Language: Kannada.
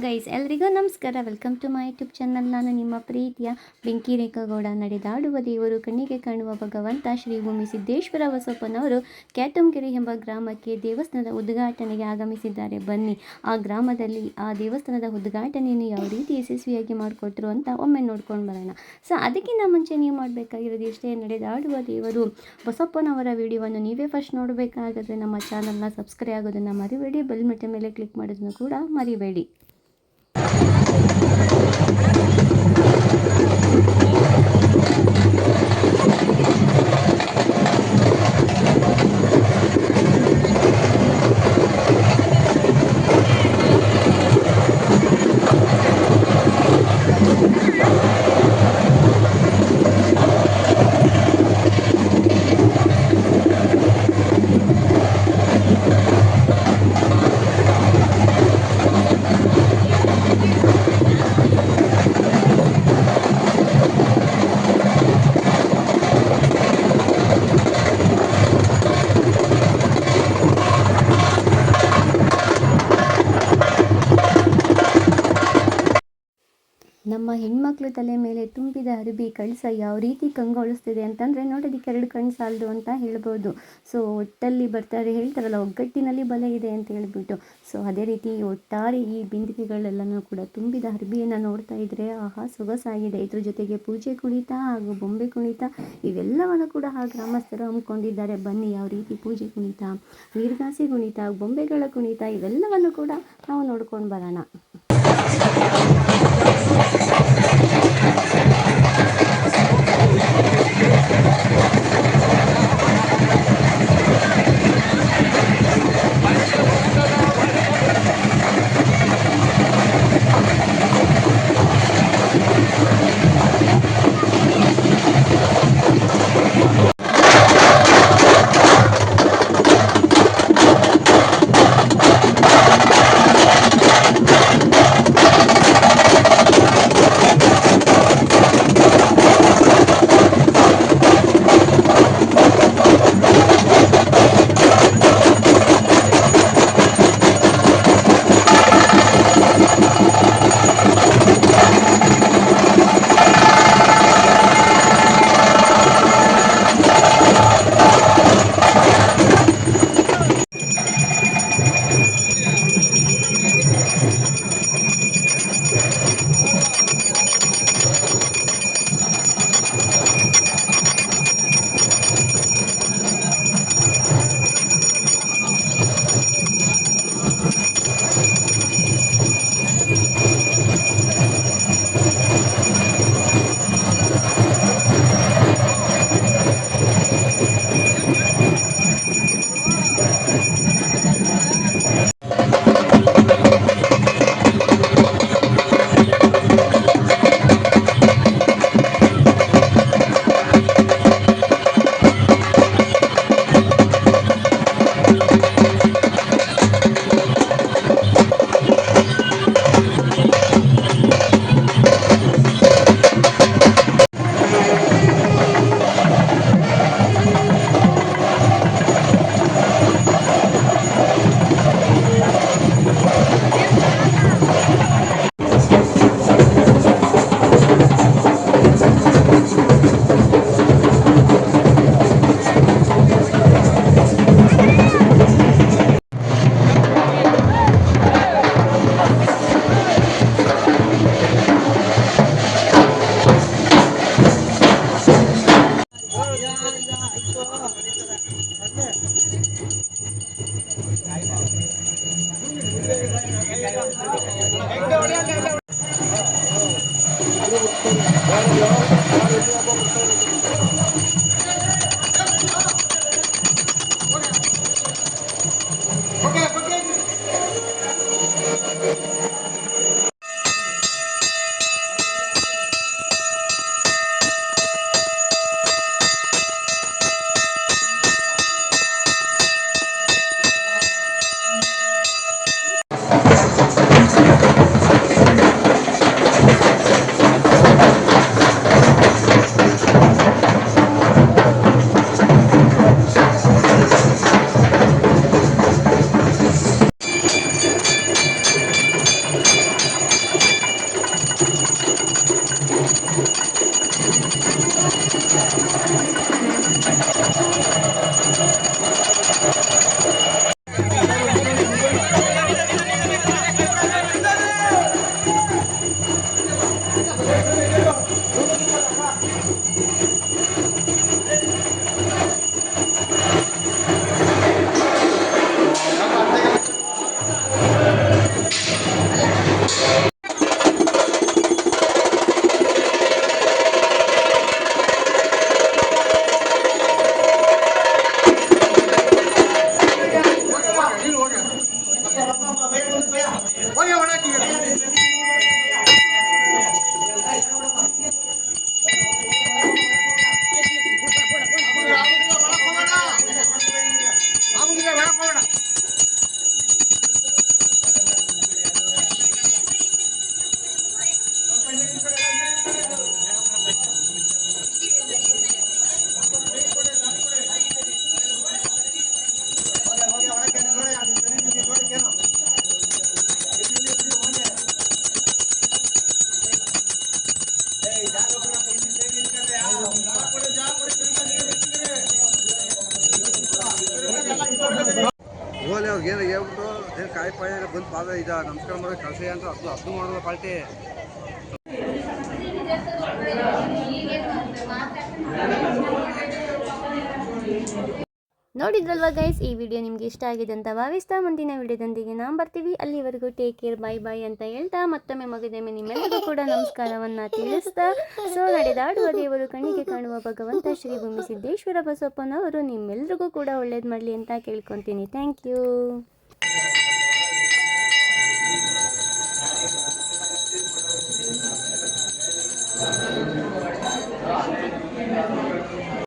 ಗೈಸ್, ಎಲ್ರಿಗೂ ನಮಸ್ಕಾರ. Welcome to my YouTube channel. ನಾನು ನಿಮ್ಮ ಪ್ರೀತಿಯ ಬೆಂಕಿ ರೇಖಾಗೌಡ. ನಡೆದಾಡುವ ದೇವರು, ಕಣ್ಣಿಗೆ ಕಾಣುವ ಭಗವಂತ ಶ್ರೀ ಭೂಮಿ ಸಿದ್ದೇಶ್ವರ ಬಸಪ್ಪನವರು ಕ್ಯಾತುಂಗೆರೆ ಎಂಬ ಗ್ರಾಮಕ್ಕೆ ದೇವಸ್ಥಾನದ ಉದ್ಘಾಟನೆಗೆ ಆಗಮಿಸಿದ್ದಾರೆ. ಬನ್ನಿ, ಆ ಗ್ರಾಮದಲ್ಲಿ ಆ ದೇವಸ್ಥಾನದ ಉದ್ಘಾಟನೆಯನ್ನು ಯಾವ ರೀತಿ ಯಶಸ್ವಿಯಾಗಿ ಮಾಡಿಕೊಟ್ರು ಅಂತ ಒಮ್ಮೆ ನೋಡ್ಕೊಂಡು ಬರೋಣ. ಸೊ ಅದಕ್ಕಿಂತ ಮುಂಚೆ ನೀವು ಮಾಡಬೇಕಾಗಿರೋದು ಇಷ್ಟೇ. ನಡೆದಾಡುವ ದೇವರು ಬಸಪ್ಪನವರ ವಿಡಿಯೋವನ್ನು ನೀವೇ ಫಸ್ಟ್ ನೋಡಬೇಕಾದ್ರೆ ನಮ್ಮ ಚಾನಲ್ನ ಸಬ್ಸ್ಕ್ರೈಬ್ ಆಗೋದನ್ನು ಮರಿಬೇಡಿ. ಬೆಲ್ ಬಟನ್ ಮೇಲೆ ಕ್ಲಿಕ್ ಮಾಡೋದನ್ನು ಕೂಡ ಮರಿಬೇಡಿ. ನಮ್ಮ ಹೆಣ್ಮಕ್ಳು ತಲೆ ಮೇಲೆ ತುಂಬಿದ ಅರಿಬಿ ಕಳಸ ಯಾವ ರೀತಿ ಕಂಗೊಳಿಸ್ತಿದೆ ಅಂತಂದರೆ ನೋಡೋದಕ್ಕೆ ಎರಡು ಕಣ್ಣು ಸಾಲದು ಅಂತ ಹೇಳ್ಬೋದು. ಸೊ ಒಟ್ಟಲ್ಲಿ ಬರ್ತಾರೆ, ಹೇಳ್ತಾರಲ್ಲ ಒಗ್ಗಟ್ಟಿನಲ್ಲಿ ಬಲ ಇದೆ ಅಂತ ಹೇಳ್ಬಿಟ್ಟು. ಸೊ ಅದೇ ರೀತಿ ಒಟ್ಟಾರೆ ಈ ಬಿಂದಿಗೆಗಳೆಲ್ಲನೂ ಕೂಡ ತುಂಬಿದ ಅರಿಬಿಯನ್ನು ನೋಡ್ತಾ ಇದ್ದರೆ ಆಹಾ ಸೊಗಸಾಗಿದೆ. ಇದ್ರ ಜೊತೆಗೆ ಪೂಜೆ ಕುಣಿತ ಹಾಗೂ ಬೊಂಬೆ ಕುಣಿತ ಇವೆಲ್ಲವನ್ನು ಕೂಡ ಆ ಗ್ರಾಮಸ್ಥರು ಹಮ್ಮಿಕೊಂಡಿದ್ದಾರೆ. ಬನ್ನಿ, ಯಾವ ರೀತಿ ಪೂಜೆ ಕುಣಿತ, ವೀರಗಾಸೆ ಕುಣಿತ, ಬೊಂಬೆಗಳ ಕುಣಿತ ಇವೆಲ್ಲವನ್ನು ಕೂಡ ನಾವು ನೋಡ್ಕೊಂಡು ಬರೋಣ. ಬಂದು ಪಾದ ನಮಸ್ಕಾರ ಮಾಡೋದು ಕಳ್ಸ ಅಂತ ಅದು ಮಾಡೋದು ಪಾಲ್ಟಿ. ನೋಡಿದ್ರಲ್ವಾ ಗೈಸ್, ಈ ವಿಡಿಯೋ ನಿಮಗೆ ಇಷ್ಟ ಆಗಿದೆ ಅಂತ ಭಾವಿಸ್ತಾ ಮುಂದಿನ ವಿಡಿಯೋದೊಂದಿಗೆ ನಾವು ಬರ್ತೀವಿ. ಅಲ್ಲಿವರೆಗೂ ಟೇಕ್ ಕೇರ್, ಬೈ ಬೈ ಅಂತ ಹೇಳ್ತಾ ಮತ್ತೊಮ್ಮೆ ಮಗದೊಮ್ಮೆ ನಿಮ್ಮೆಲ್ಲರಿಗೂ ಕೂಡ ನಮಸ್ಕಾರವನ್ನು ತಿಳಿಸ್ತಾ, ಸೊ ನಡೆದಾಡುವ ದೇವರು ಕಣ್ಣಿಗೆ ಕಾಣುವ ಭಗವಂತ ಶ್ರೀ ಭೂಮಿ ಸಿದ್ದೇಶ್ವರ ಬಸವಪ್ಪನವರು ನಿಮ್ಮೆಲ್ಲರಿಗೂ ಕೂಡ ಒಳ್ಳೇದು ಮಾಡಲಿ ಅಂತ ಕೇಳ್ಕೊತೀನಿ. Thank you.